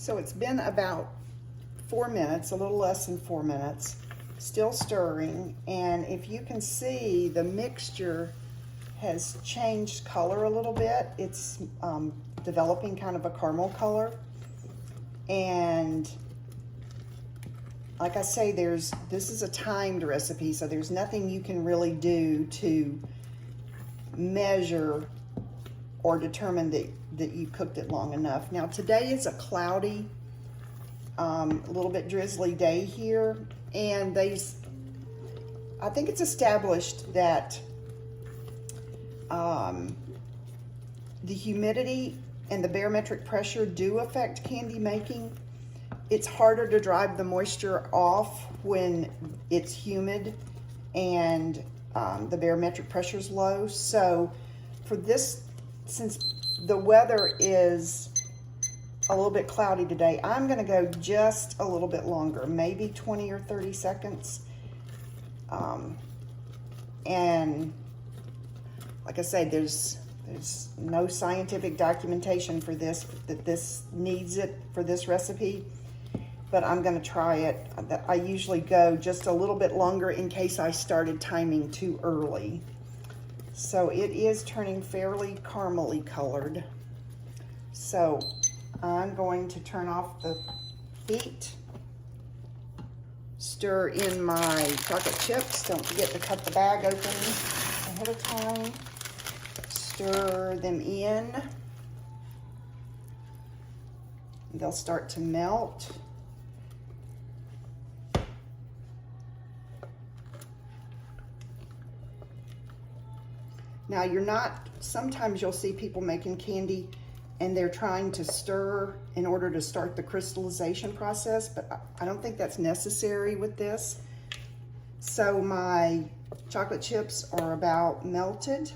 So it's been about 4 minutes, a little less than 4 minutes, still stirring, and if you can see, the mixture has changed color a little bit. It's developing kind of a caramel color, and like I say, this is a timed recipe, so there's nothing you can really do to measure or determine that you cooked it long enough. Now today is a cloudy, a little bit drizzly day here, and I think it's established that the humidity and the barometric pressure do affect candy making. It's harder to drive the moisture off when it's humid and the barometric pressure is low. So for this, since the weather is a little bit cloudy today, I'm gonna go just a little bit longer, maybe 20 or 30 seconds. And like I say, there's no scientific documentation for this, that this needs it for this recipe, but I'm gonna try it. I usually go just a little bit longer in case I started timing too early. So it is turning fairly caramely colored. So I'm going to turn off the heat, stir in my chocolate chips. Don't forget to cut the bag open ahead of time. Stir them in. They'll start to melt. Now sometimes you'll see people making candy and they're trying to stir in order to start the crystallization process, but I don't think that's necessary with this. So my chocolate chips are about melted.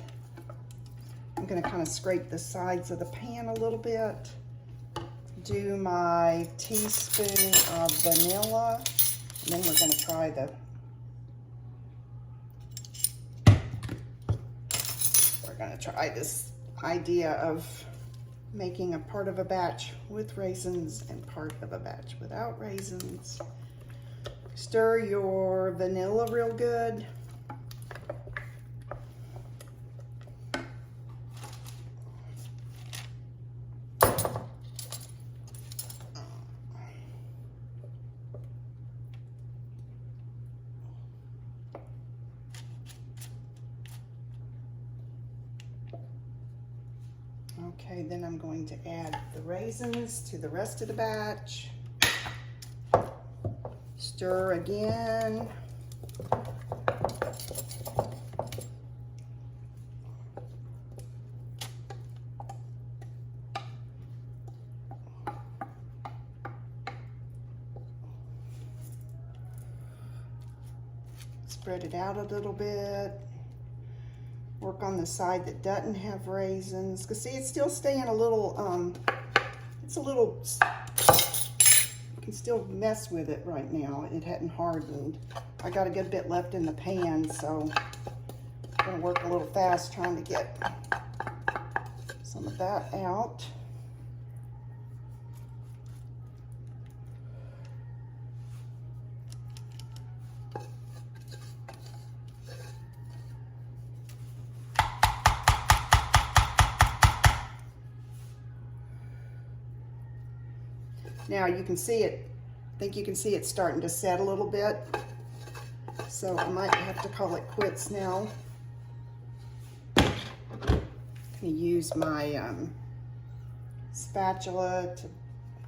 I'm gonna kind of scrape the sides of the pan a little bit. Do my teaspoon of vanilla, and then we're gonna try this idea of making a part of a batch with raisins and part of a batch without raisins. Stir your vanilla real good. Okay, then I'm going to add the raisins to the rest of the batch. Stir again. Spread it out a little bit. Work on the side that doesn't have raisins. Because see, it's still staying a little, you can still mess with it right now. It hadn't hardened. I got a good bit left in the pan, so I'm gonna work a little fast trying to get some of that out. Now you can see it, I think you can see it starting to set a little bit. So I might have to call it quits now. I'm gonna use my spatula to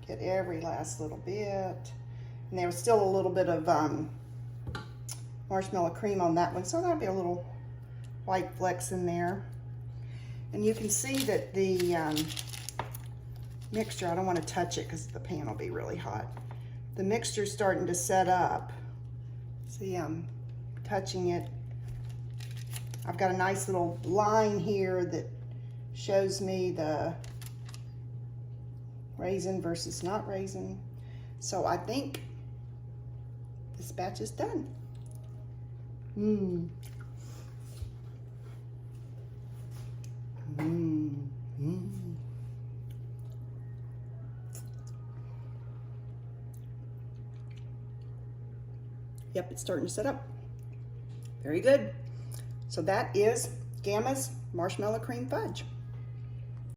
get every last little bit. And there was still a little bit of marshmallow cream on that one, so that'll be a little white flecks in there. And you can see that the mixture, I don't want to touch it because the pan will be really hot. The mixture's starting to set up. See, I'm touching it. I've got a nice little line here that shows me the raisin versus not raisin. So I think this batch is done. Mmm. Mmm. Mmm. Yep, it's starting to set up. Very good. So that is Gamma's Marshmallow Cream Fudge.